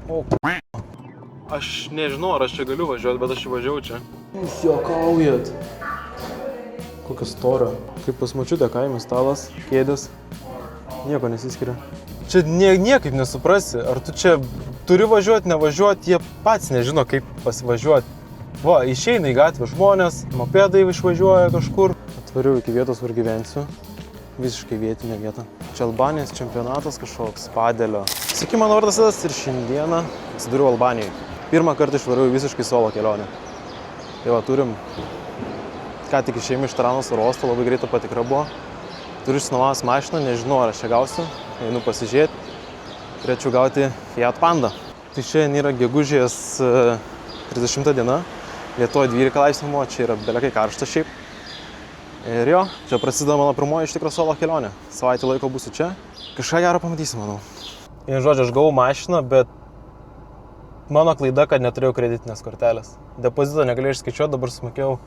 O, aš nežinau, ar aš čia galiu važiuoti, bet aš važiavau čia. Jūs juokaujat. Kokia stora. Kaip pas močiutę kaime stalas, kėdės. Nieko nesiskiria. Čia niekaip nesuprasi, ar tu čia turi važiuoti, nevažiuoti, jie pats nežino, kaip pasivažiuoti. Va, išeina į gatvę žmonės, mopedai išvažiuoja kažkur. Atvariau iki vietos, kur gyvensiu. Visiškai vietinė vieta. Čia Albanijos čempionatas kažkoks, padelio. Sveiki, mano vardas Edas ir šiandieną atsidūriau Albanijoje. Pirmą kartą išvariau visiškai solo kelionę. Tai va, turim, ką tik išėjome iš Tiranos oro uosto, labai greita patikra buvo. Turiu išsinuomavęs mašiną, nežinau, ar aš čia gausiu. Einu pasižiūrėti. Turėčiau gauti Fiat Panda. Tai šiandien yra gegužės 30 diena. Lietuvoje 12 laipsnių, čia yra belekai karšta šiaip. Ir jo, čia prasideda mano pirmoji iš tikro solo kelionė. Savaitę laiko būsiu čia. Kažką gero pamatysim, manau. Ir žodžiu, aš gavau mašiną, bet mano klaida, kad neturėjau kreditinės kortelės. Depozito negalėjau išskaičiuoti, dabar sumokėjau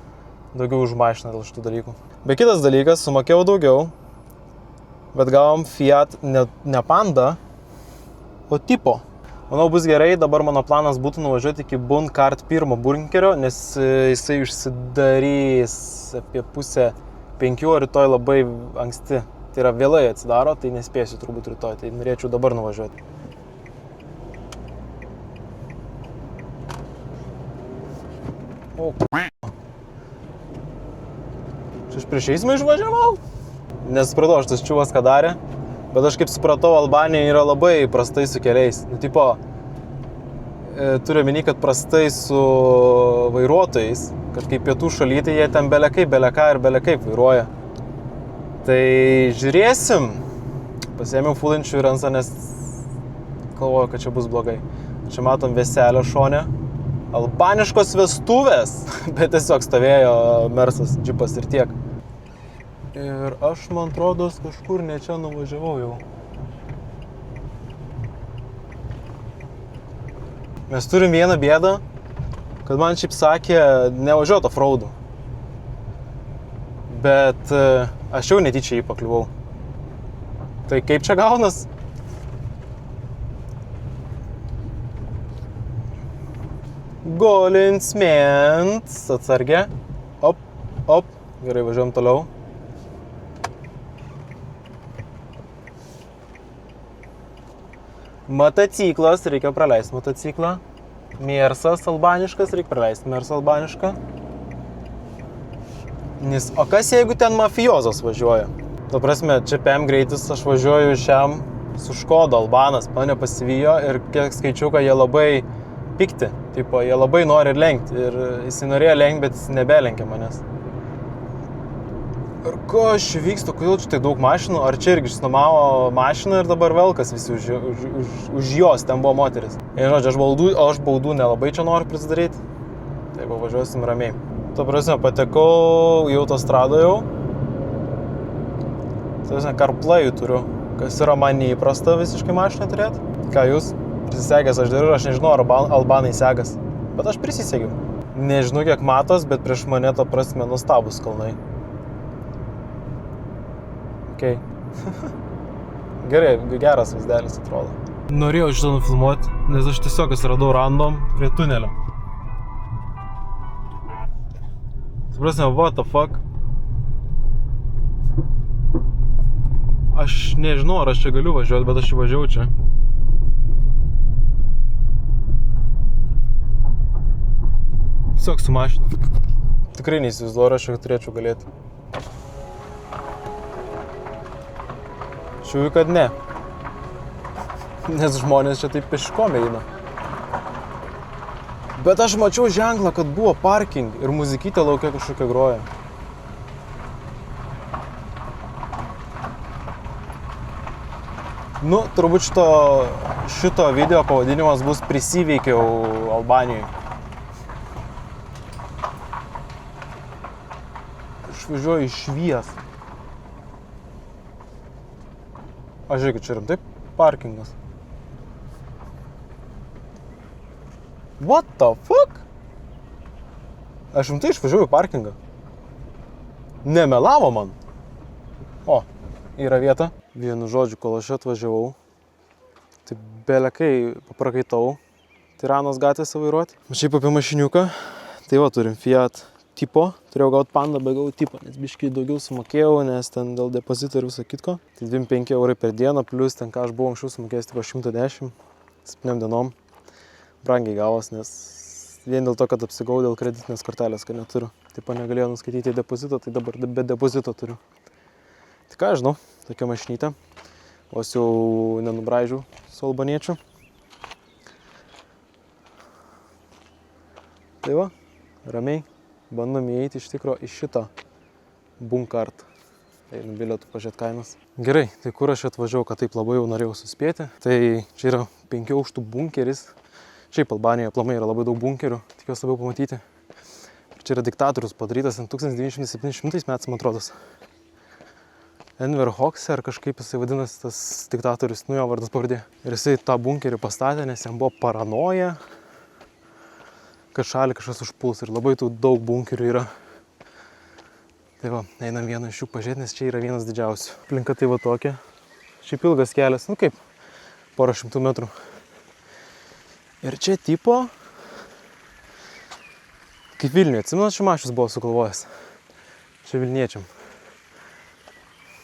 daugiau už mašiną dėl šitų dalykų. Bet kitas dalykas, sumokėjau daugiau, bet gavom Fiat ne Panda, o tipo. Manau, bus gerai, dabar mano planas būtų nuvažiuoti iki Bunkart 1 bunkerio, nes jisai užsidarys apie 4:30, o rytoj labai anksti. Tai yra vėlai atsidaro, tai nespėsiu turbūt rytoj, tai norėčiau dabar nuvažiuoti. O, čia aš prieš eismą išvažiavau? Nesupratau, aš tas čiuvas ką darė. Bet aš kaip supratau, Albanija yra labai prastai su keliais. Nu, tipo, turiu omeny, kad prastai su vairuotojais, kad kaip pietų šalyje, tai jie ten belekai ir vairuoja. Tai žiūrėsim. Pasiėmiau full insurance, nes galvoju, kad čia bus blogai. Čia matom Veselio šone. Albaniškos vestuvės, bet tiesiog stovėjo Mersas, džipas ir tiek. Ir aš, man atrodos, kažkur ne čia nuvažiavau jau. Mes turim vieną bėdą, kad man šiaip sakė nevažiuoti offroadų. Bet aš jau netyčia jį pakliuvau. Tai kaip čia gaunas? Golinsment, atsargė. Op, gerai, važiuojam toliau. Motociklas, reikia praleisti motociklą. Mersas albaniškas, reikia praleisti Mersą albanišką. Nes, o kas jeigu ten mafiozas važiuoja? Ta prasme, čia PM greitis, aš važiuoju šiam su Škoda albanas, mane pasivijo ir kiek skaičiau, kad jie labai pikti. Tipo, jie labai nori lenkti ir jisai norėjo lenkti, bet jis nebelenkė manęs. Ir kas čia vyksta, kodėl čia tiek daug mašinų? Ar čia irgi išsinuomavo mašiną ir dabar velkas visi už jos, ten buvo moteris. Ir žodžiu, aš baudų nelabai čia noriu prisidaryti. Tai važiuosim ramiai. Ta prasme, patekau į autostradą jau. Tai prasme, CarPlay'ų turiu, kas yra man neįprasta visiškai mašiną turėti. Ką jūs? Prisisegęs aš dariu, aš nežinau, ar albanai segas. Bet aš prisisegiau. Nežinau, kiek matos, bet prieš mane ta prasme nuostabus kalnai. Okay. Gerai, geras vaizdelis atrodo. Norėjau šitą nufilmuoti, nes aš tiesiog atsiradau random prie tunelio. Suprasime, what the fuck? Aš nežinau, ar aš čia galiu važiuoti, bet aš važiavau čia. Tiesiog su mašina. Tikrai neįsivaizduoju, aš čia turėčiau galėti. Šiuviu, kad ne. Nes žmonės čia taip peškom eina. Bet aš mačiau ženklą, kad buvo parking ir muzikytė laukia kažkokia groja. Nu, turbūt šito video pavadinimas bus Prisiveikiau Albanijoje. Aš važiuoju iš Švies. Aš žiūrėkit, čia rimtai parkingas. What the fuck? Aš rimtai išvažiuoju į parkingą. Nemelavo man. O, yra vieta. Vienu žodžiu, kol aš atvažiavau, tai belekai paprakaitau. Tiranos gatvėse vairuoti. Šiaip apie mašiniuką. Tai va, turim Fiat tipo. Turėjau gauti Panda, bet gavau tipo, nes biškai daugiau sumokėjau, nes ten dėl depozito ir viso kitko. Tai 25 € per dieną, plus ten ką aš buvau anksčiau sumokėjęs tipo 110, 7 dienom. Brangiai gavos, nes vien dėl to, kad apsigau dėl kreditinės kortelės, kad neturiu. Tipo negalėjau nuskaityti depozito, tai dabar be depozito turiu. Tai ką, žinau, tokia mašinytė. Vos jau nenubraižiau su albaniečiu. Tai va, ramiai. Bandom įeiti iš tikro į šitą bunkart. Tai bilietų pažiūrėt kainas. Gerai, tai kur aš atvažiavau, kad taip labai jau norėjau suspėti. Tai čia yra 5 aukštų bunkeris. Šiaip Albanijoje aplamai yra labai daug bunkerių, tikiuosi labiau pamatyti. Čia yra diktatorius padarytas 1970 metais, man atrodo. Enver Hoxha ar kažkaip jisai vadinasi tas diktatorius, nu jo vardas pavardė. Ir jisai tą bunkerį pastatė, nes jam buvo paranoja, kad šalį kažkas užpuls ir labai tų daug bunkerių yra. Tai va, einam vieną iš jų pažiūrėti, nes čia yra vienas didžiausių. Aplinka tai va tokia. Šiaip ilgas kelias, nu kaip, porą šimtų metrų. Ir čia tipo, kaip Vilniuje, atsimenat, Šimašius buvo sugalvojęs. Čia Vilniečiam.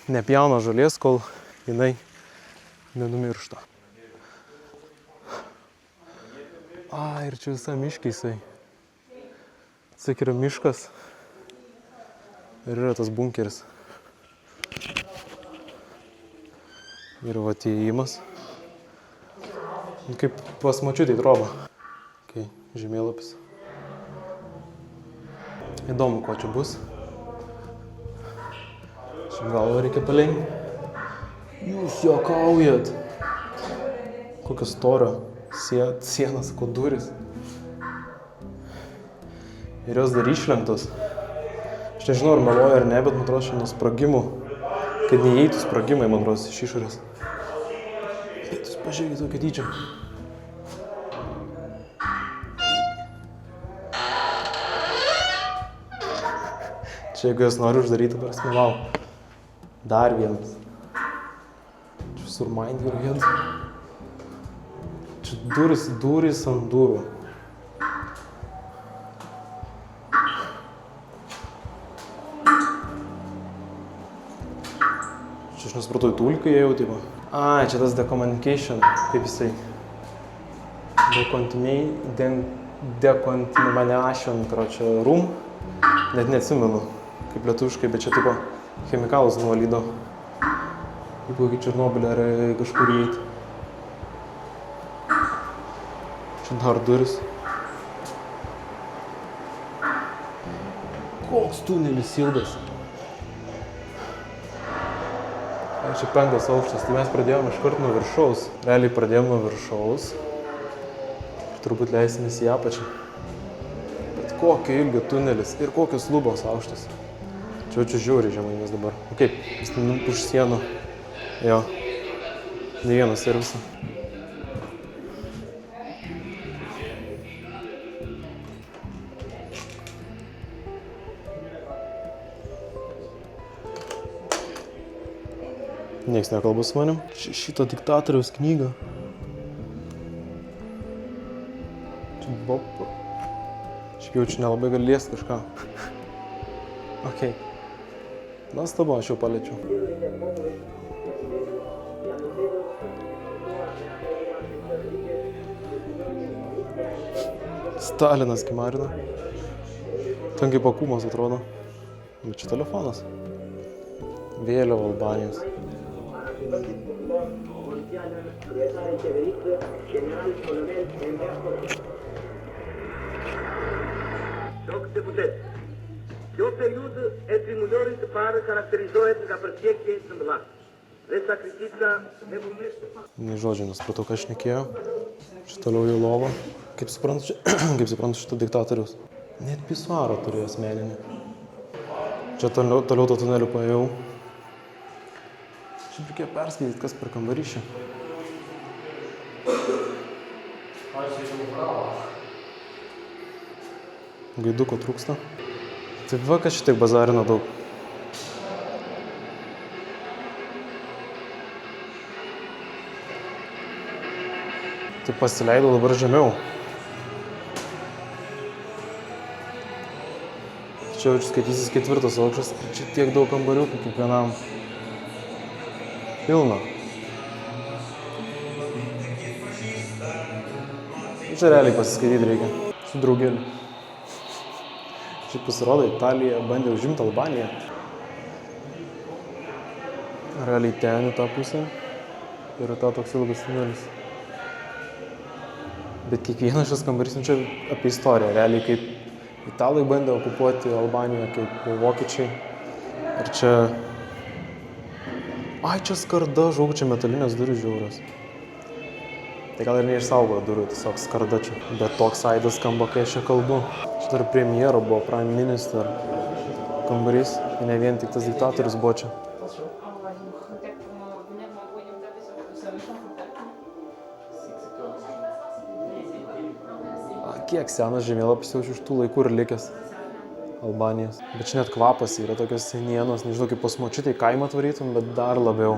Nepjauna žolės, kol jinai nenumiršta. Ir čia visa miškiai jisai. Sak yra miškas. Ir yra tas bunkeris. Ir va įėjimas. Kaip pas močiutei trobą. Okay, žemėlapis. Įdomu, ko čia bus. Čia galvą reikia palengi. Jūs juokaujat. Kokio storio. Sienas, ko duris. Ir jos dar išlenktos. Aš nežinau, ar meluoja ar ne, bet man atrodo, šiandien sprogimų. Kad neįeitų sprogimai, man atrodo, iš išorės. Bet jūs pažiūrėkit tokio dydžio. Čia jeigu jas noriu uždaryti, prasme, wow. Dar vienas. Čia visur Mind Your Head. Čia durys ant durų. Čia aš nesupratau, į tulką įėjau, tipo. Čia tas decommunication, kaip jisai. Decontamination, karočią, room. Net neatsimenu, kaip lietuviškai, bet čia tipo chemikalus nuvalydo. Kaip kokį Černobylį ar kažkur įeiti. Čia dar duris. Koks tunelis ilgas. Čia 5 aukštas, tai mes pradėjome iškart nuo viršaus. Realiai pradėjome nuo viršaus. Ir turbūt leisimės į apačią. Bet kokio ilgio tunelis ir kokios lubos aukštas. Čia žiauriai žemai mes dabar. Kaip, jis už sienų. Jo. Ne vienas servisą. Niekas nekalba su manim. Šito diktatoriaus knygą. Čia bopo. Šiaip jaučiu nelabai gali liest kažką. Okei. Nuostabu, aš jau paliečiau. Stalinas kimarina. Ten kaip akumas atrodo. Bet čia telefonas. Vėliava Albanijos. Kjo periudhë e trimulorit të parë karakterizohet nga përpjekje të mëdha dhe sakrifica dhe vullnesh. Nei žodžių nesupratau, ką šnekėjo. Čia toliau jau lova. Kaip suprantu šito diktatoriaus. Net pisuarą turėjo asmeninį. Čia toliau to tuneliu paėjau. Šiaip reikėjo perskaityti, kas per kambarį čia. Gaiduko trūksta. Tai va, kad šitiek bazarino daug. Tai pasileidau dabar žemiau. Čia jau skaitysis 4 aukštas, čia tiek daug kambariukų kiekvienam. Pilna. Čia realiai pasiskaityti reikia. Su draugeliu. Čia pasirodo, Italija bandė užimti Albaniją. Realiai ten į tą pusę. Ir tą toks ilgas tunelis. Bet kiekvienas šis kambarys, čia apie istoriją. Realiai kaip Italai bandė okupuoti Albaniją, kaip vokiečiai. Ir čia... Ai, čia skarda, žaug, čia metalinės durys žiaurios. Tai gal ir neišsaugo durų, tiesiog skarda čia. Bet toks aidas skamba, kai aš čia kalbu. Čia dar premjero buvo, prime minister kambarys. Tai ne vien tik tas diktatorius buvo čia. Kiek senas žemėlapis jau iš tų laikų ir likęs Albanijos. Bet čia net kvapas yra tokios senienos, nežinau kaip pas močiutę į kaimą atvarytum, bet dar labiau.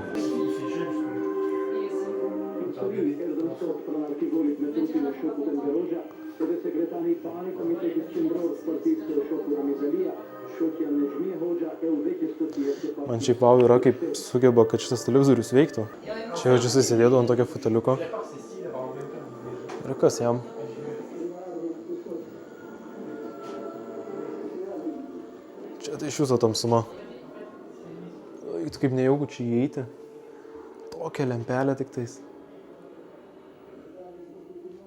Man šiaip vau yra, kaip sugeba, kad šitas televizorius veiktų. Čia jau jisai sėdėdavo ant tokio futeliuko. Ir kas jam? Čia tai iš viso tamsuma. Kaip nejauku čia įeiti. Tokia lempelė tik tais.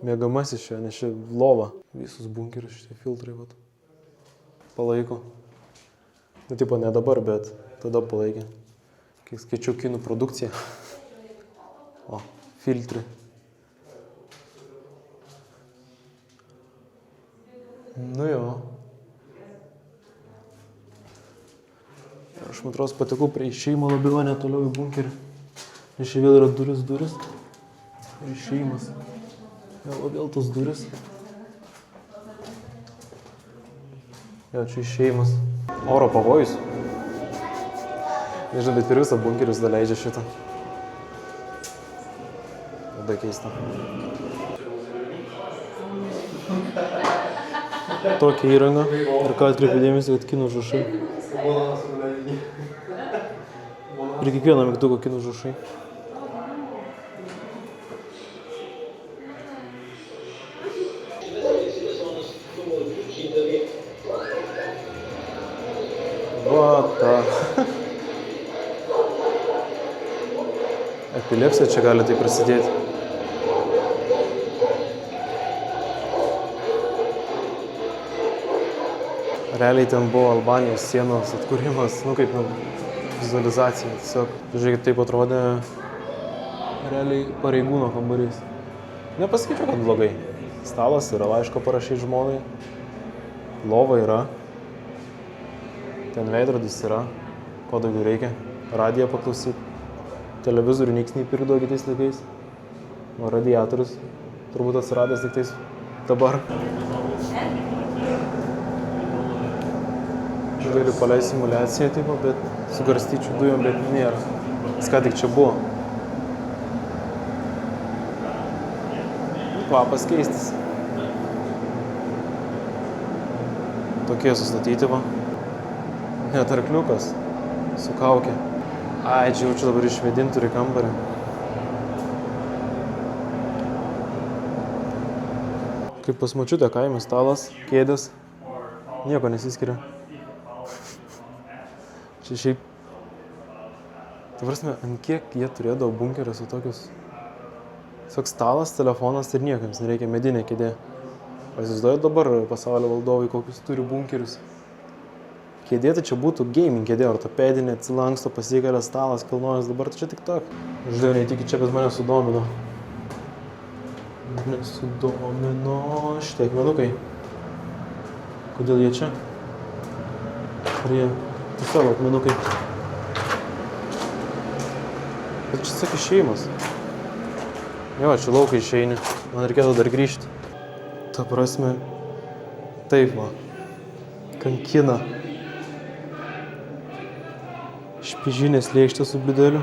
Mėgamasis čia, nes čia lova. Visus bunkerius šitie filtrai, vat. Palaiko. Nu, tipo, ne dabar, bet tada palaikė. Kai skaičiau kinų produkciją. O, filtrai. Nu jo. Aš man atrodo patekau prie išėjimo labiau, ne toliau į bunkerį. Nes čia vėl yra duris. Ir išėjimas. Vėl tos duris. Jo, čia išėjimas. Oro pavojus. Nežinau, bet per visą bunkerį vis leidžia šitą. Labai keista. Tokia įranga. Ir ką atkreipiu dėmesį, kad kinų užrašai. Prie kiekvieno mygtuko kinų užrašai. Epilepsija čia gali tai prasidėti. Realiai ten buvo Albanijos sienos atkūrimas, nu kaip vizualizacija. Tiesiog, žiūrėkit, taip atrodė realiai pareigūno kambarys. Nepasakyčiau, kad blogai. Stalas yra, laiško parašyti žmonai. Lova yra. Ten veidrodis yra. Ko daugiau reikia? Radiją paklausyti. Televizorių nieks neįpirkdavo kitais laikais. O radiatorius turbūt atsiradęs tik tais dabar. Galiu paleisti simuliaciją, taip, bet su garstyčių dujom, bet nėra. Jis ką tik čia buvo. Kvapas keistis. Tokie sustatyti, va. Net arkliukas su kaukė. Ai, čia jaučiu dabar išvedinti turi kambarį. Kaip pas močiutę kaime, stalas, kėdės, nieko nesiskiria. Čia šiaip... Tai prasme, ant kiek jie turėdavo bunkeriuose tokius... Tiesiog stalas, telefonas ir niekams nereikia medinė kėdė. Pasivaizduojat dabar pasaulio valdovai kokius turi bunkerius. Kėdė tai čia būtų gaming kėdė, ortopedinė, atsilanksto, pasikelia stalas, kilnojas, dabar tai čia tik tok. Žiūrėjau, neįtikit čia, bet mane sudomino. Mane sudomino šitie akmenukai. Kodėl jie čia? Ar jie tiesiog akmenukai? Bet čia tiesiog išėjimas. Jo, čia laukai išeini. Man reikėtų dar grįžti. Ta prasme, taip va. Kankina. Špižinės lėkštė su bideliu.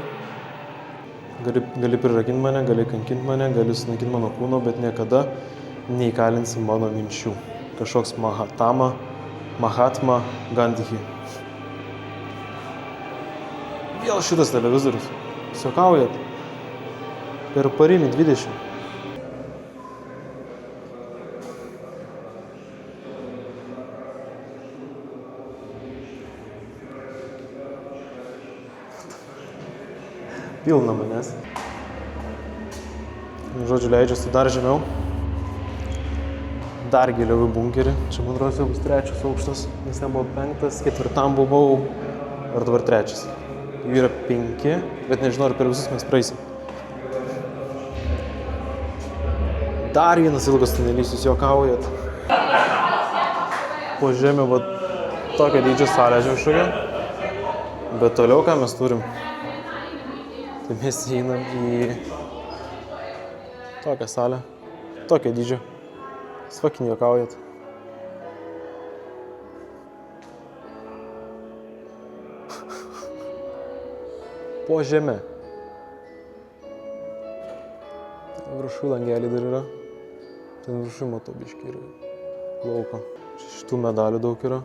Gali prirakinti mane, gali kankinti mane, gali sunaikinti mano kūno, bet niekada neįkalinsi mano minčių. Kažkoks Mahatama Mahatma Gandhi. Vėl šitas televizorius. Siuokaujat. Per parinį 20. Pilna manęs. Žodžiu, leidžiuosi dar žemiau. Dar giliau į bunkerį. Čia, man atrodo, jau bus 3 aukštas, nes ten buvo 5, 4 buvau, ar dabar 3. Jų yra 5, bet nežinau, ar per visus mes praeisim. Dar vienas ilgas tunelys, jūs juokaujat. Po žemę, va, tokią dydžią salę kažkokią. Bet toliau, ką mes turim? Tai mes einam į tokią salę, tokią dydžią. Svakinį juokaujat. Po žemę. Viršų langelį dar yra. Ten viršų matau biškį yra lauko. Šitų medalių daug yra.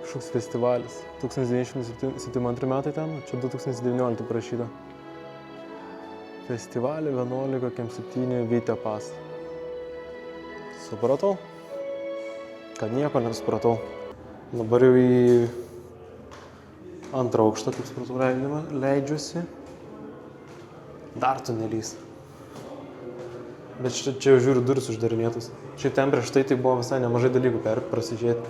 Kažkoks festivalis. 1972 metai ten, čia 2019 parašyta. Festivalį 11,7 Vytė pas. Supratau? Kad nieko nesupratau. Dabar jau į antrą aukštą, kaip supratau, leidžiuosi. Dar tunelys. Bet čia jau žiūriu duris uždarinėtus. Šiaip ten prieš tai buvo visai nemažai dalykų prasižiūrėti.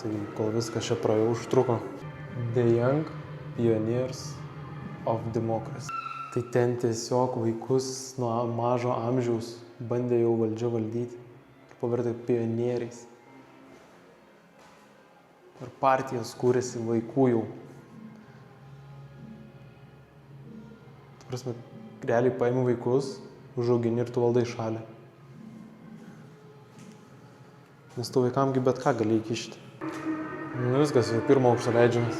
Tai kol viskas čia praėjau užtruko. The Young Pioneers of Democracy. Tai ten tiesiog vaikus nuo mažo amžiaus bandė jau valdžia valdyti ir pavertė pionieriais. Ir partijos kūrėsi vaikų jau. Tai prasme, realiai paimi vaikus, užaugini ir tu valdai šalį. Nes tu vaikamgi bet ką gali įkišti. Nu viskas, jau pirmo aukštą leidžiamės.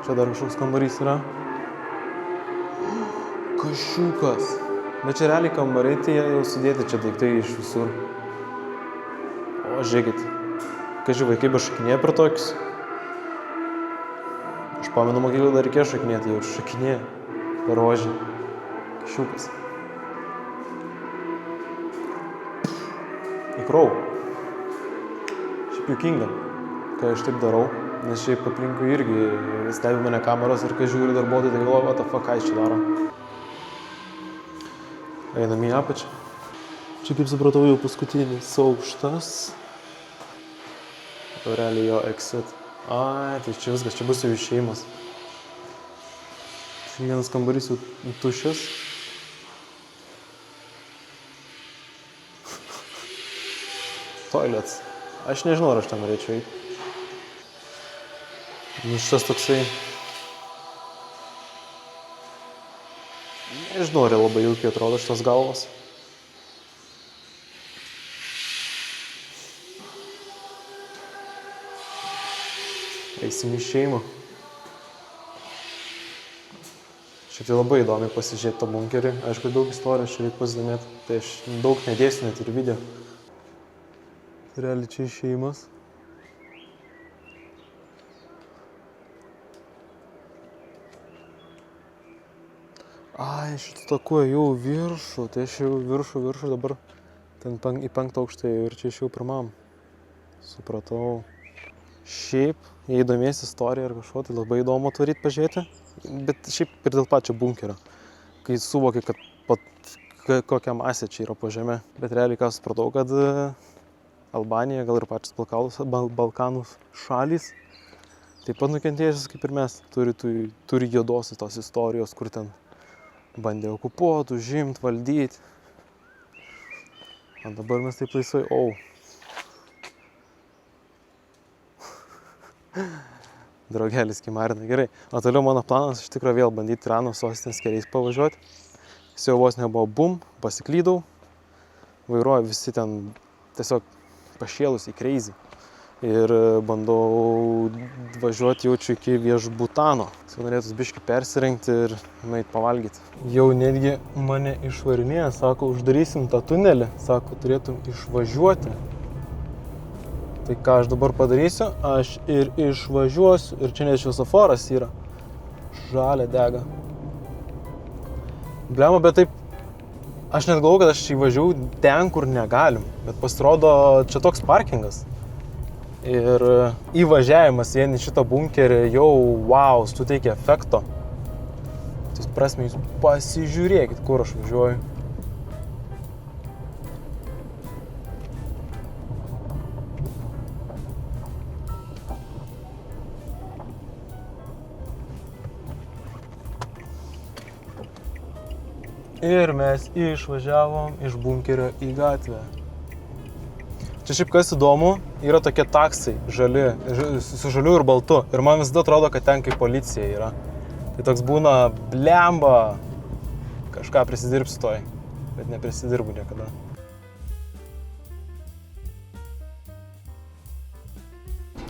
Čia dar kažkoks kambarys yra. Kašiukas. Bet čia realiai kambariai, tai jau sudėti čia daiktai iš visur. O, žiūrėkit. Kaži vaikai be šakinėja per tokius. Aš pamenu mokyklą dar reikėjo šakinėti, jau šakinėja per rožį. Kašiukas. Įkrau. Šiaip juokinga, kai aš taip darau, nes šiaip aplinkui irgi stebi mane kameros ir kai žiūri darbuotojai, tai galvoju, what the fuck, ką jis čia daro. Einam į apačią. Čia, kaip supratau, jau paskutinis aukštas. Realiai jo exit. Ai, tai čia viskas, čia bus jau išėjimas. Čia vienas kambarys jau tuščias. Toilets. Aš nežinau, ar aš ten norėčiau eiti. Nu, šitas toksai... Nežinau, ar labai jaukiai atrodo šitas galvas. Eisim į šeimą. Šiaip tai labai įdomi pasižiūrėti tą bunkerį. Aišku, daug istorijos čia reikia pasidomėti. Tai aš daug nedėsiu net ir video. Realiai čia išėjimas. Ai, šitą taku jau viršų. Tai aš jau viršų dabar ten į 5 aukštą ir čia išėjau pirmam. Supratau. Šiaip, jei įdomiesi istoriją ar kažko, tai labai įdomu atvaryti pažiūrėti. Bet šiaip ir dėl pačio bunkerio. Kai suvoki, kad kokia masė čia yra po žemė. Bet realiai ką supratau, kad Albanija, gal ir pačios Balkanų šalys, taip pat nukentėjusios kaip ir mes, turi juodosios tos istorijos, kur ten bandė okupuoti, užimti, valdyti. O dabar mes taip laisvai, Draugelis kimarina, gerai. O toliau mano planas iš tikrųjų vėl bandyti Irano sostinės keliais pavažiuoti. Jis jau vos nebuvo bum, pasiklydau. Vairuoju visi ten tiesiog pašėlusiai crazy. Ir bandau važiuoti jaučiu iki Viešbutano. Jis norėtų biškį persirengti ir nueit pavalgyti. Jau netgi mane išvarinėja, sako, uždarysim tą tunelį. Sako, turėtum išvažiuoti. Tai ką aš dabar padarysiu, aš ir išvažiuosiu, ir čia net šviesoforas yra. Žalia dega. Blema, bet taip, aš net galvoju, kad aš įvažiavau ten, kur negalim, bet pasirodo, čia toks parkingas. Ir įvažiavimas vien į šitą bunkerį jau, wow, suteikia efekto. Tai prasme, jūs pasižiūrėkit, kur aš važiuoju. Ir mes išvažiavom iš bunkerio į gatvę. Čia šiaip kas įdomu, yra tokie taksai žali, su žaliu ir baltu. Ir man visada atrodo, kad ten kaip policija yra. Tai toks būna blemba, kažką prisidirbsiu toj, bet neprisidirbu niekada.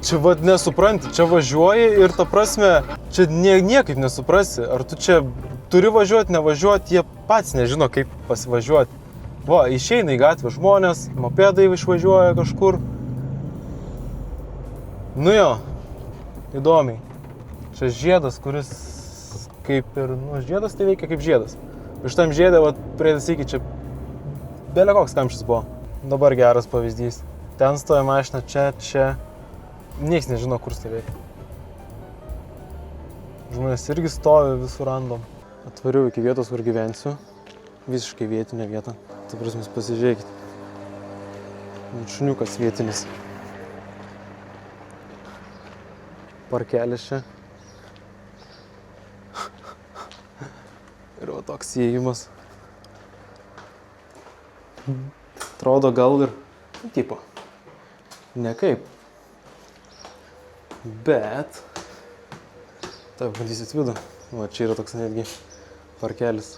Čia vad nesupranti, čia važiuoji ir ta prasme, čia niekaip nesuprasi, ar tu čia turi važiuoti, nevažiuoti, jie pats nežino, kaip pasivažiuoti. Va, išeina į gatvę žmonės, mopedai išvažiuoja kažkur. Nu jo, įdomiai. Čia žiedas, kuris kaip ir, žiedas tai veikia kaip žiedas. Iš tam žiedė, va, priedėsikį čia belė koks kamštis buvo. Dabar geras pavyzdys. Ten stoja mašina, čia. Niekas nežino, kur stovėti. Žmonės irgi stovi visur random. Atvariau iki vietos, kur gyvensiu. Visiškai vietinė vieta. Tai prasme, pasižiūrėkit. Šuniukas vietinis. Parkelis čia. Ir va toks įėjimas. Atrodo gal ir tipo. Ne kaip. Bet. Taip, bandysit vidų. Va, čia yra toks netgi parkelis.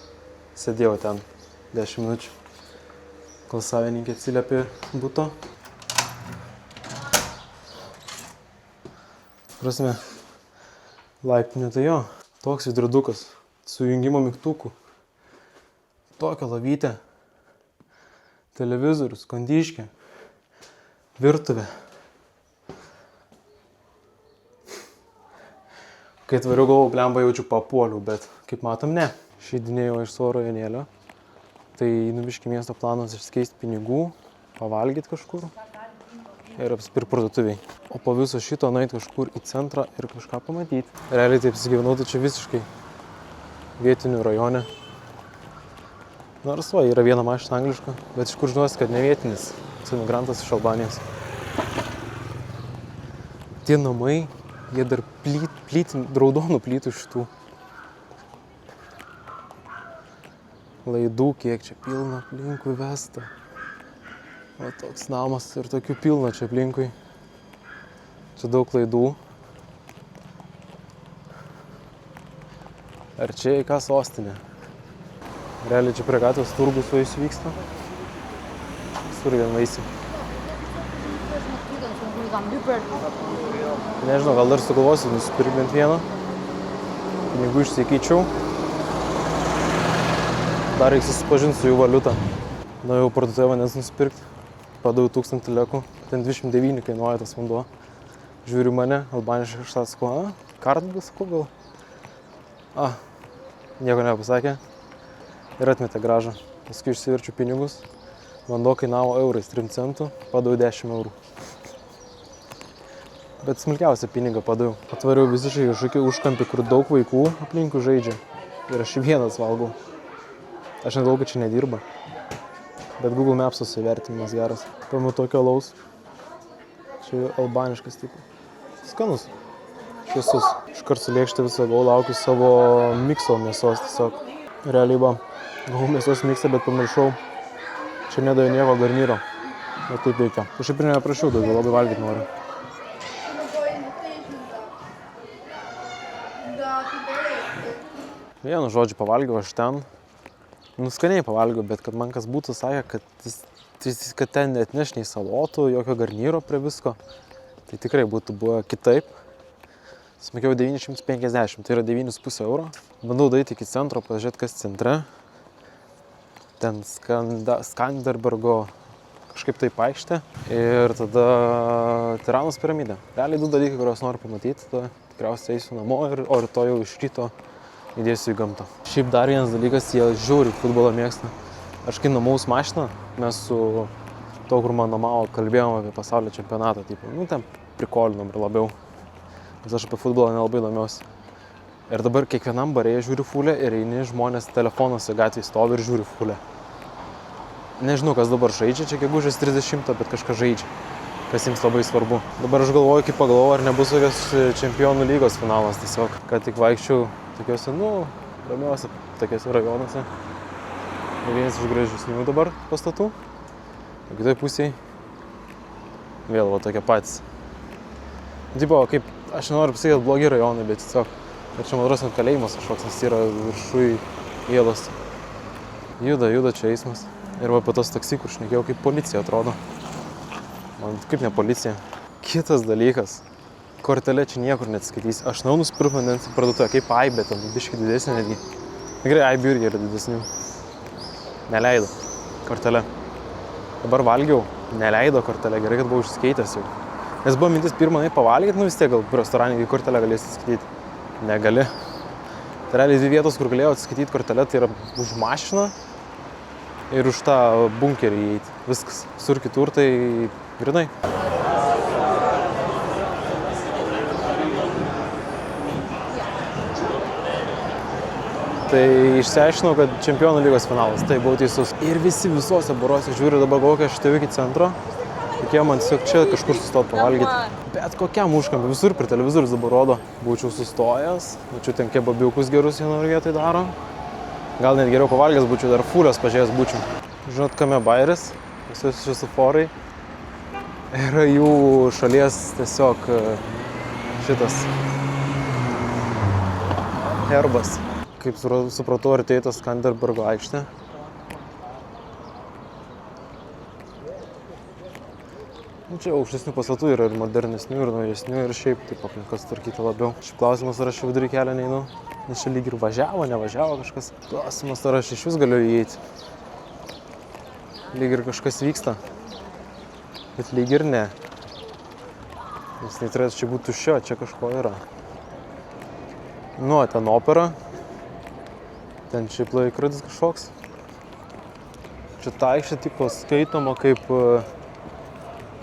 Sėdėjau ten 10 minučių, kol savininkė atsiliepė buto. Prasme, laiptinė tai jo. Toks viduridukas, sujungimo mygtukų. Tokia lovytė. Televizorius, kondiškė. Virtuvė. Kai atvariau galvau, blemba jaučiu papuolių, bet kaip matom, ne. Šeidinėjau iš savo rajonėlio. Tai nubiški miesto planas išskeisti pinigų, pavalgyti kažkur ir apsipirkti parduotuviai. O po viso šito nueiti kažkur į centrą ir kažką pamatyti. Realiai taip apsigyvenau, tai čia visiškai vietinių rajone. Nors va, yra viena mašina angliška, bet iš kur žinosi, kad ne vietinis, tas emigrantas iš Albanijos. Tie namai, jie dar raudonų plytų šitų. Laidų, kiek čia pilna aplinkui vesta. O toks namas ir tokių pilna čia aplinkui. Čia daug laidų. Ar čia į ką sostinė? Realiai čia prie gatvės turgus vaisių vyksta. Visur vien vaisių. Nežinau, gal dar sugalvosiu nusipirkti bent vieną. Pinigų išsikeičiau. Dar reikia susipažinti su jų valiuta. Nuėjau parduotuvę vandens nusipirkti. Padaviau 1000 lekų. Ten 29 kainuoja tas vanduo. Žiūriu mane, albaniškai kažką sakau, kartą sakau gal. Nieko nepasakė. Ir atmetė grąžą. Paskui išsiverčiu pinigus. Vanduo kainavo eurais 3 centų. Padaviau 10 eurų. Bet smulkiausią pinigą padaviau. Atvariau visiškai kažkokį užkampį, kur daug vaikų aplinkų žaidžia. Ir aš vienas valgau. Aš net galvoju, kad čia nedirba. Bet Google Maps'o įvertinimas geras. Paimu tokio alaus. Čia albaniškas tipo. Skanus. Šviesus. Iškart su lėkšte visą gavau, laukiu savo mikso mėsos tiesiog. Realiai va. Gavau mėsos miksą, bet pamiršau. Čia nedavė nieko garnyro. Bet taip veikia. Kažkaip ir neprašiau daugiau, labai valgyti noriu. Vienu žodžiu pavalgiau aš ten. Skaniai pavalgiau, bet kad man kas būtų sakė, kad ten neatneš nei salotų, jokio garnyro prie visko, tai tikrai būtų buvę kitaip. Sumokėjau 950, tai yra 9,5 euro. Bandau daryti iki centro, pažiūrėti kas centre. Ten Skanderbergo kažkaip taip aikštė ir tada Tiranos piramidė. Realiai 2 dalykai, kuriuos noriu pamatyti, tada tikriausiai eisiu namo, o rytoj jau iš ryto įdėsiu į gamtą. Šiaip dar vienas dalykas, jie žiūri futbolą mėgsta. Aš kai nuomaus mašiną, mes su to, kur man nuomavo, kalbėjom apie pasaulio čempionatą, tipo, ten prikolinom ir labiau. Nes aš apie futbolą nelabai domiuosi. Ir dabar kiekvienam barėje žiūri fulę ir eini žmonės telefonuose gatvėje stovi ir žiūri fulę. Nežinau, kas dabar žaidžia, čia gegužės 30, bet kažkas žaidžia, kas jiems labai svarbu. Dabar aš galvoju, kaip pagalvoju, ar nebus tokios čempionų lygos finalas tiesiog, kad tik vaikščiau tokiuose, ramiuose tokiuose rajonuose. Vienas iš gražesnių dabar pastatų, o kitoj pusėje vėl va tokie patys. Tipo, kaip, aš nenoriu pasakyti, kad blogi rajonai, bet tiesiog, kad čia man atrodo kalėjimas kažkoks, nes yra viršui ielos. Juda čia eismas. Ir va po tas taksi, kur šnekėjau, kaip policija atrodo. Man kaip ne policija. Kitas dalykas, kortelė čia niekur neatskaitys. Aš nusipirkau vandens į parduotuvę, kaip Aibė, ten biškį didesnė netgi. Gerai, Aibių irgi yra didesnių. Neleido kortelė. Dabar valgiau, neleido kortelė, gerai, kad buvau išskaitęs jau. Nes buvo mintis pirmą pavalgyti, vis tiek gal restorane į kortelę galėsi atskaityti. Negali. Tai realiai 2 vietos, kur galėjau atskaityti kortelę, tai yra už mašiną ir už tą bunkerį įeiti. Viskas. Sur kitur tai grinai. Tai išsiaiškinau, kad čempionų lygos finalas. Tai buvau teisus. Ir visi visose baruose žiūri, dabar galvoju, kai aš atėjau iki centro. Reikėjo man tiesiog čia kažkur sustoti pavalgyti. Bet kokiam užkampį, visur per televizorius dabar rodo. Būčiau sustojęs, būčiau ten kebabiukus gerus vienoje vietoje daro. Gal net geriau pavalgęs būčiau, dar fulės pažiūrėjęs būčiau. Žinot, kame bairis, visi šviesoforai. Yra jų šalies tiesiog šitas herbas. Kaip supratau, artėja tas Skanderbergo aikštė. Čia aukštesnių pastatų yra ir modernesnių, ir naujesnių, ir šiaip taip aplinkas tvarkyti labiau. Šiaip klausimas, ar aš čia vidurį kelią neinu, nes čia lyg ir nevažiavo kažkas. Klausimas, ar aš iš vis galiu įeiti. Lyg ir kažkas vyksta, bet lyg ir ne. Nes neturėtų čia būti tuščio, čia kažko yra. Ten opera, ten šiaip laikrodis kažkoks. Čia ta aikštė tipo skaitoma kaip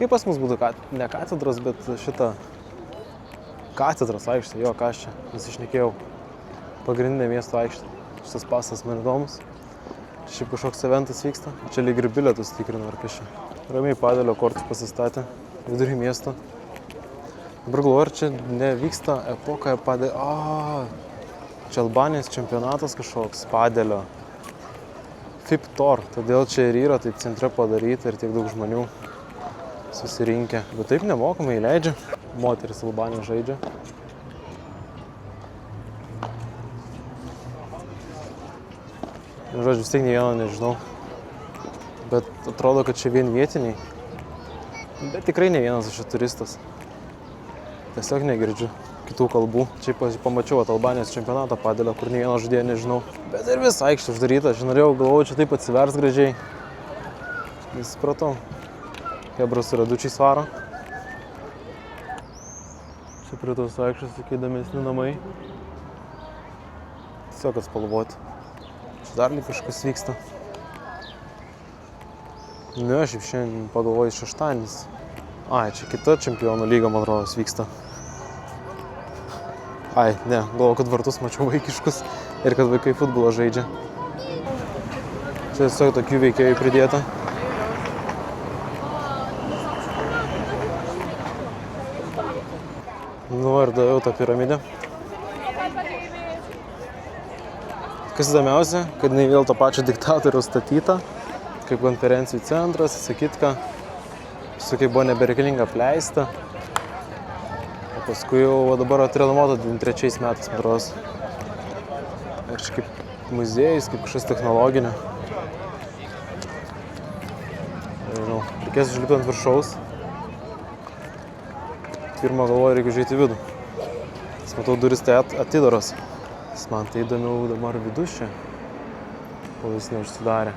pas mus būtų, ne katedros, bet šita katedros aikštė, jo, kas čia, nusišnekėjau. Pagrindinė miesto aikštė. Šitas pasas man įdomus. Šiaip kažkoks eventas vyksta. Čia lyg ir bilietus tikrino ar kažką. Ramiai padelio kortus pasistatė vidury miesto. Dabar galvoju, ar čia nevyksta epoka padelio. Čia Albanijos čempionatas kažkoks padelio. FIP Tour. Todėl čia ir yra taip centre padaryti ir tiek daug žmonių susirinkę. Bet taip nemokamai įleidžia. Moteris Albanijos žaidžia. Žodžiu, vis tiek nei vieno nežinau. Bet atrodo, kad čia vien vietiniai. Bet tikrai ne vienas aš turistas. Tiesiog negirdžiu kitų kalbų. Čia pamačiau Albanijos čempionatą padelio, kur nei vieno žaidėjo nežinau. Bet ir visą aikštę uždaryta. Aš norėjau, galvoju, čia taip atsivers gražiai. Nesupratau. Hebra su radučiais varo. Čia prie tos aikštės tokie įdomesni namai. Tiesiog atspalvoti. Čia dar lyg kažkas vyksta. Aš šiandien pagalvoju šeštadienis. Čia kita čempionų lyga, man rodos, vyksta. Galvoju, kad vartus mačiau vaikiškus ir kad vaikai futbolą žaidžia. Čia tiesiog tokių veikėjų pridėta. Ir daviau tą piramidę. Kas įdomiausia, kad jinai vėl to pačio diktatoriaus statyta, kaip konferencijų centras, sakytka, su kaip buvo nebereikalinga apleista. O paskui jau dabar atrenovuota 23 metais, man rodos. Ir kaip muziejus, kaip kažkas technologinio. Nežinau, reikės užlipti ant viršaus. Pirmą galvoju, reikia žiūrėti į vidų. Nes matau, duris tai atidaros. Man tai įdomiau dabar vidus čia, kol jis neužsidarė.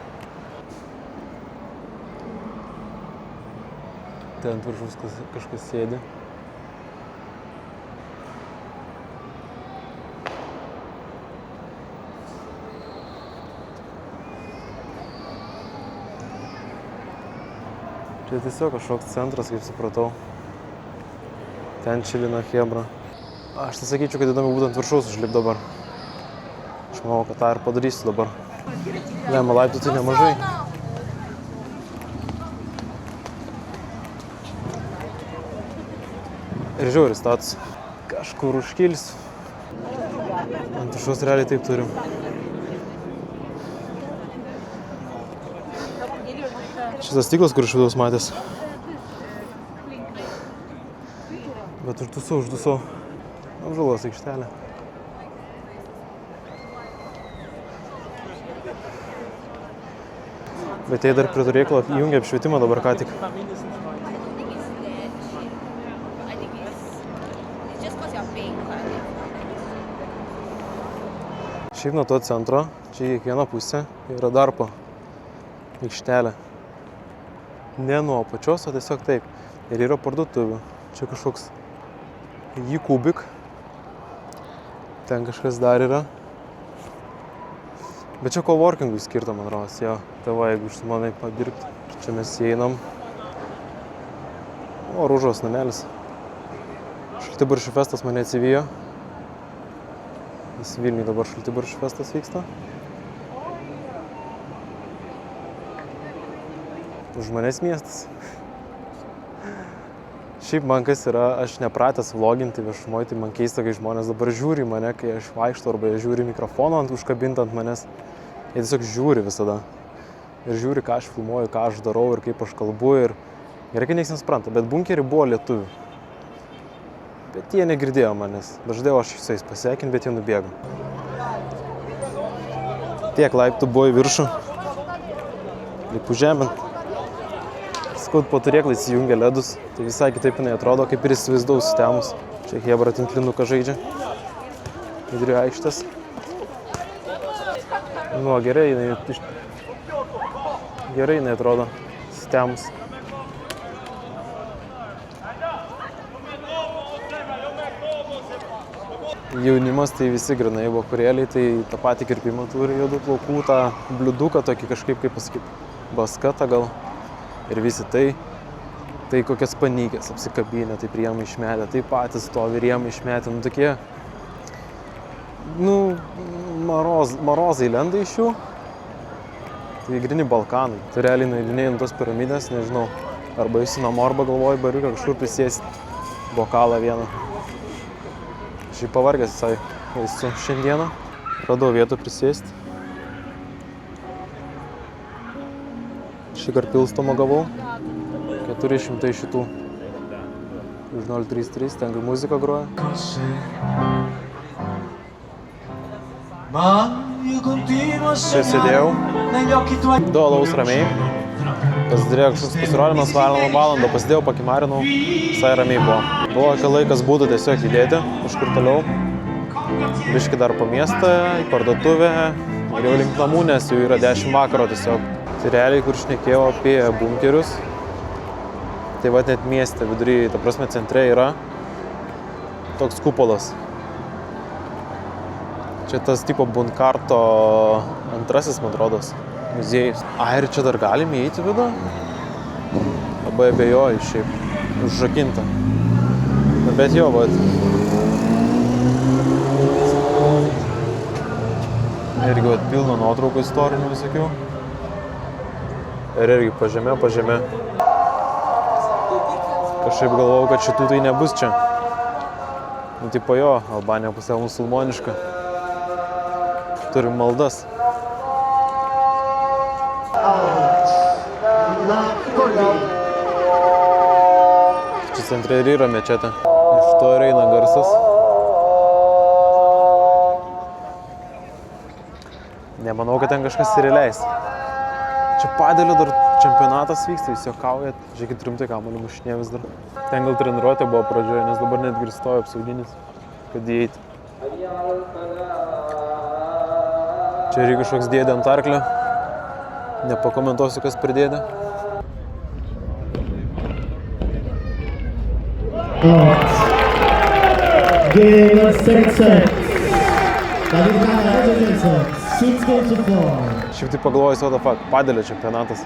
Ten ant viršaus kažkas sėdi. Čia tiesiog kažkoks centras, kaip supratau. Ten čilina chebra. Aš tai sakyčiau, kad įdomu būtent viršaus užlip dabar. Aš manau, kad tą ir padarysiu dabar. Lemą laiptų tai nemažai. Ir žiauri status. Kažkur užkilsiu. Ant viršaus realiai taip turim. Šitas stiklas, kur iš vidaus matęs. Bet uždusau. Apžalos aikštelė. Bet jei dar prie turėklo įjungia apšvietimą dabar ką tik. Šiaip nuo to centro, čia į kiekvieną pusę yra darpo aikštelė. Ne nuo apačios, o tiesiog taip. Ir yra parduotuvių. Čia kažkoks Jikubik. Ten kažkas dar yra. Bet čia coworkingui skirta, man rodos, jo. Tai va, jeigu užsimanai padirbti. Čia mes įeinam. O, Rūžos namelis. Šaltibarščių festas mane atsivijo. Nes Vilniui dabar Šaltibarščių festas vyksta. Už manęs miestas. Šiaip man kas yra, aš nepratęs vloginti viešumoj, tai man keista, kai žmonės dabar žiūri mane, kai aš vaikštau, arba jie žiūri mikrofoną užkabintą ant manęs. Jie tiesiog žiūri visada. Ir žiūri, ką aš filmuoju, ką aš darau ir kaip aš kalbu. Ir gerai, kai nieks nespranta, bet bunkerį buvo lietuvių. Bet jie negirdėjo manęs. Daždėjau aš su jais pasveikinti, bet jie nubėgo. Tiek laiptų buvo į viršų. Lipu žemėn. Skut po turėklą įsijungia ledus, tai visai kitaip jinai atrodo, kaip ir įsivaizdavau sutemus. Čia chebra tinklinuką žaidžia. Vidurio aikštės. Nu, gerai jinai atrodo sutemus. Jaunimas tai visi grinai vakarėliai, tai tą patį kirpimą turi juodų plaukų, tą bliuduką tokį kažkaip, kaip pasakyti, baskatą gal. Ir visi tai kokias panykės apsikabinę, tai rėmai išmetę, tai patys stovi rėmai išmetę, tokie, marozai lenda iš jų, tai grini Balkanai. Tai realiai nueidinėjai ant tos piramidės, nežinau, arba eisi namo, arba galvoji bariuką kažkur prisėsti, bokalą vieną. Šiaip pavargęs visai esu šiandieną, radau vietą prisėsti. Šįkart pilstomą gavau, 400 šitų, už 033, ten muzika groja. Čia sėdėjau, 2 alaus ramiai, pasidarėjau kažkoks pasirodymas valandą, pasidėjau, pakimarinau, visai ramiai buvo. Buvo, kad laikas būtų tiesiog judėti, kažkur toliau, biškį dar po miestą, į parduotuvę, ir jau link namų, nes jau yra 10 vakaro tiesiog. Tai realiai, kur šnekėjau apie bunkerius, tai va net mieste vidury, ta prasme centre yra toks kupolas. Čia tas tipo Bunkarto antrasis, man atrodos, muziejus. Ir čia dar galime įeiti vidų? Labai abejoju šiaip, užrakinta. Bet jo, vat. Irgi vat pilno nuotraukų istorinių visokių. Ir irgi pažemė. Kažkaip galvojau, kad šitų tai nebus čia. Nu, tipo jo, Albanija pusiau musulmoniška. Turim maldas. Čia centre ir yra mečetė. Iš to ir eina garsas. Nemanau, kad ten kažkas ir įleis. Čia padelio dar čempionatas vyksta, jūs juokaujat. Žiūrėkit, rimtai kamuolį mušinė vis dar. Ten gal treniruotė buvo pradžioje, nes dabar netgi stojo apsauginis, kad įeiti. Čia yra kažkoks dėdė ant arklio. Nepakomentuosiu, kas per dėdė. Game of 6 sets. David Kaya, 6 games to 4. Šiaip tai pagalvojus, what the fuck, padelio čempionatas.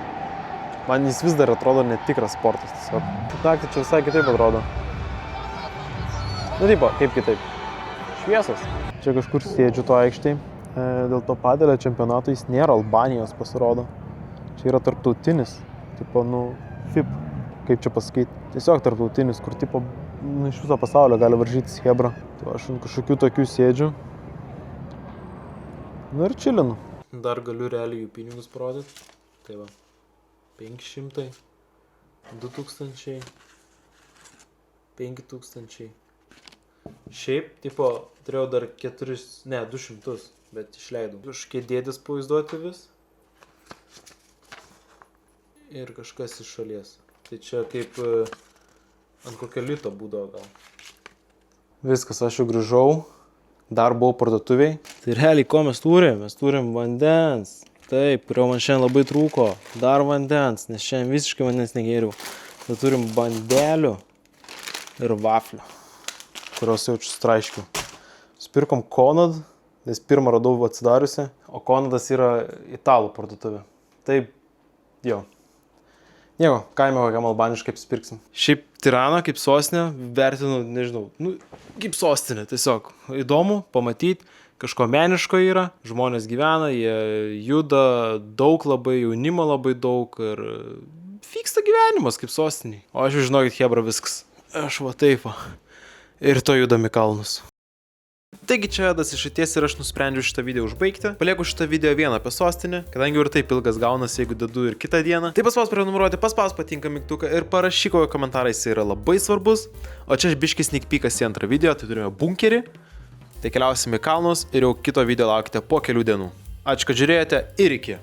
Man jis vis dar atrodo netikras sportas tiesiog. Naktį čia visai kitaip atrodo. Nu, tipo, kaip kitaip? Šviesos. Čia kažkur sėdžiu to aikštėj. Dėl to padelio čempionato jis nėra Albanijos pasirodo. Čia yra tarptautinis. Tipo, nu, FIP, kaip čia pasakyti. Tiesiog tarptautinis, kur tipo, nu, iš viso pasaulio gali varžytis hebra. Tai aš ant kažkokių tokių sėdžiu. Nu ir čilinu. Dar galiu realiai jų pinigus parodyti. Tai va, 500, 2000, 5000. Šiaip, tipo, turėjau dar 200, bet išleidau. Kažkokie dėdės pavaizduoti vis. Ir kažkas iš šalies. Tai čia kaip ant kokio lito būdavo gal. Viskas, aš jau grįžau. Dar buvau parduotuviai. Tai realiai, ko mes turim? Mes turim vandens. Taip, kurio man šiandien labai trūko. Dar vandens, nes šiandien visiškai vandens negėriau. Tai turim bandelių ir vaflių, kurios jaučiu straiškiu. Spirkom Konad, nes pirmą radau atsidariusi, o Konadas yra italų parduotuvė. Taip, jo. Nieko, kaime kokiam albaniškai apsipirksim. Šiaip Tirana kaip sostinė vertinu, nežinau, nu, kaip sostinė, tiesiog įdomu pamatyti, kažko meniško yra, žmonės gyvena, jie juda daug labai, jaunimo labai daug ir vyksta gyvenimas kaip sostiniai. O aš jau žinokit, hebra viskas. Aš va taip va. Ir to judam į kalnus. Taigi čia Edas iš Ateities ir aš nusprendžiau šitą video užbaigti. Palieku šitą video vieną apie sostinę, kadangi ir taip ilgas gaunasi, jeigu dedu ir kitą dieną. Tai paspaus prenumeruoti, paspaus patinka mygtuką ir parašyk kokį komentarą, jis yra labai svarbus. O čia aš biškis sneak peekas į antrą video, tai turime bunkerį. Tai keliausime į kalnus ir jau kito video laukite po kelių dienų. Ačiū, kad žiūrėjote ir iki.